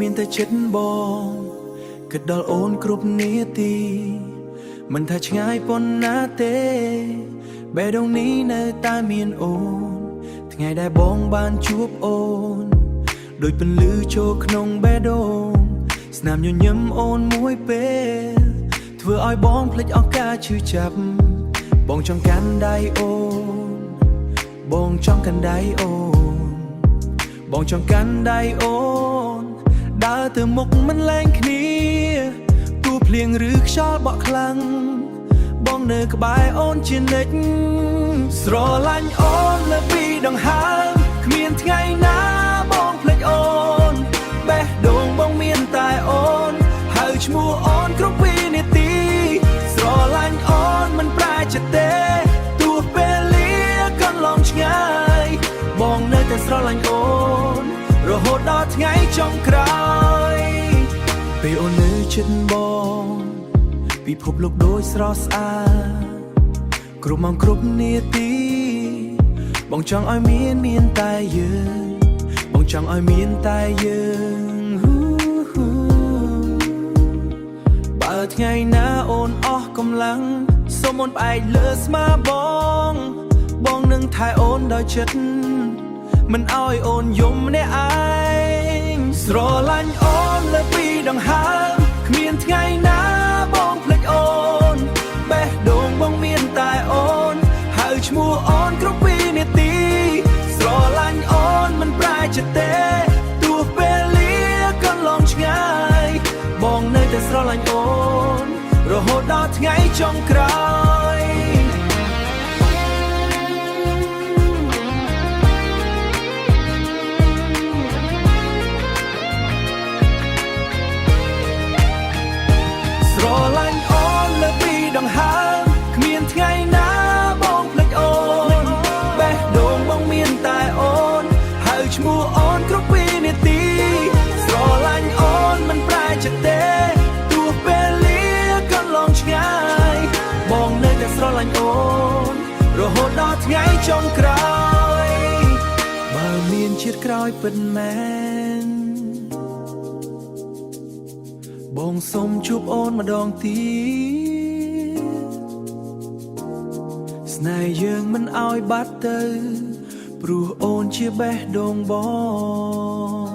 មានតែចិត្តបងគិតដល់អូនគ្រប់នាទីមិនថាឆ្ងាយប៉ុណ្ណាទេបេះដូងនេះនៅតែមានអូនថ្ងៃដែលបងបានជួបអូនដូចពន្លឺចូលក្នុងបេះដូងស្នាមញញឹមអូនមួយពេលធ្វើឲ្យបងភ្លេចឱកាសឈឺចាប់បងចង់កាន់ដៃអូនបងចង់កាន់ដៃអូនបងចង់កាន់ដៃអូនដើរទៅមុខមិនលែងគ្នាទោះភ្លៀងឬខ្យល់បក់ខ្លាំងបងនៅក្បែរអូនជានិច្ចស្រឡាញ់អូនលើពីដង្ហើមគ្មានថ្ងៃណាបងភ្លេចអូនបេះដូងបងមានតែអូនហៅឈ្មោះអូនគ្រប់វិនាទីស្រឡាញ់អូនមិនប្រែចិត្តទេទោះពេលលាកន្លងឆ្ងាយបងនៅតែស្រឡាញ់អូនរហូតដល់ថ្ងៃចុងក្រោយពេលអូននៅជិតបងពិភពលោកដូចស្រស់ស្អាតគ្រប់ម៉ោងគ្រប់នាទីបងចង់ឲ្យមានតែយើងបងចង់ឲ្យមានតែយើងបើថ្ងៃណាអូនអស់កម្លាំងសូមអូនផ្អែកលើស្មាបងបងនឹងថែអូនដោយចិត្តមិនឲ្យអូនយំម្នាក់ឯងស្រឡាញ់អូនលើពីដង្ហើមគ្មានថ្ងៃណាបងភ្លេចអូនបេះដូងបងមានតែអូនហៅឈ្មោះអូនគ្រប់វិនាទីស្រឡាញ់អូនមិនប្រែចិត្តទេទោះពេលលាកន្លងឆ្ងាយបងនៅតែស្រឡាញ់អូនរហូតដល់ថ្ងៃចុងក្រោយស្រឡាញ់អូនលើពីដង្ហើមគ្មានថ្ងៃណាបងភ្លេចអូនបេះដូងបងមានតែអូនហៅឈ្មោះអូនគ្រប់វិនាទីស្រឡាញ់អូនមិនប្រែចិត្តទេទោះពេលលាកន្លងឆ្ងាយបងនៅតែស្រឡាញ់អូនរហូតដល់ថ្ងៃចុងក្រោយបើមានជាតិក្រោយពិតមែនបងសូមជួបអូនម្ដងទៀតស្នេហ៍យើងមិនឲ្យបាត់ទៅព្រោះអូនជាបេះដូងបង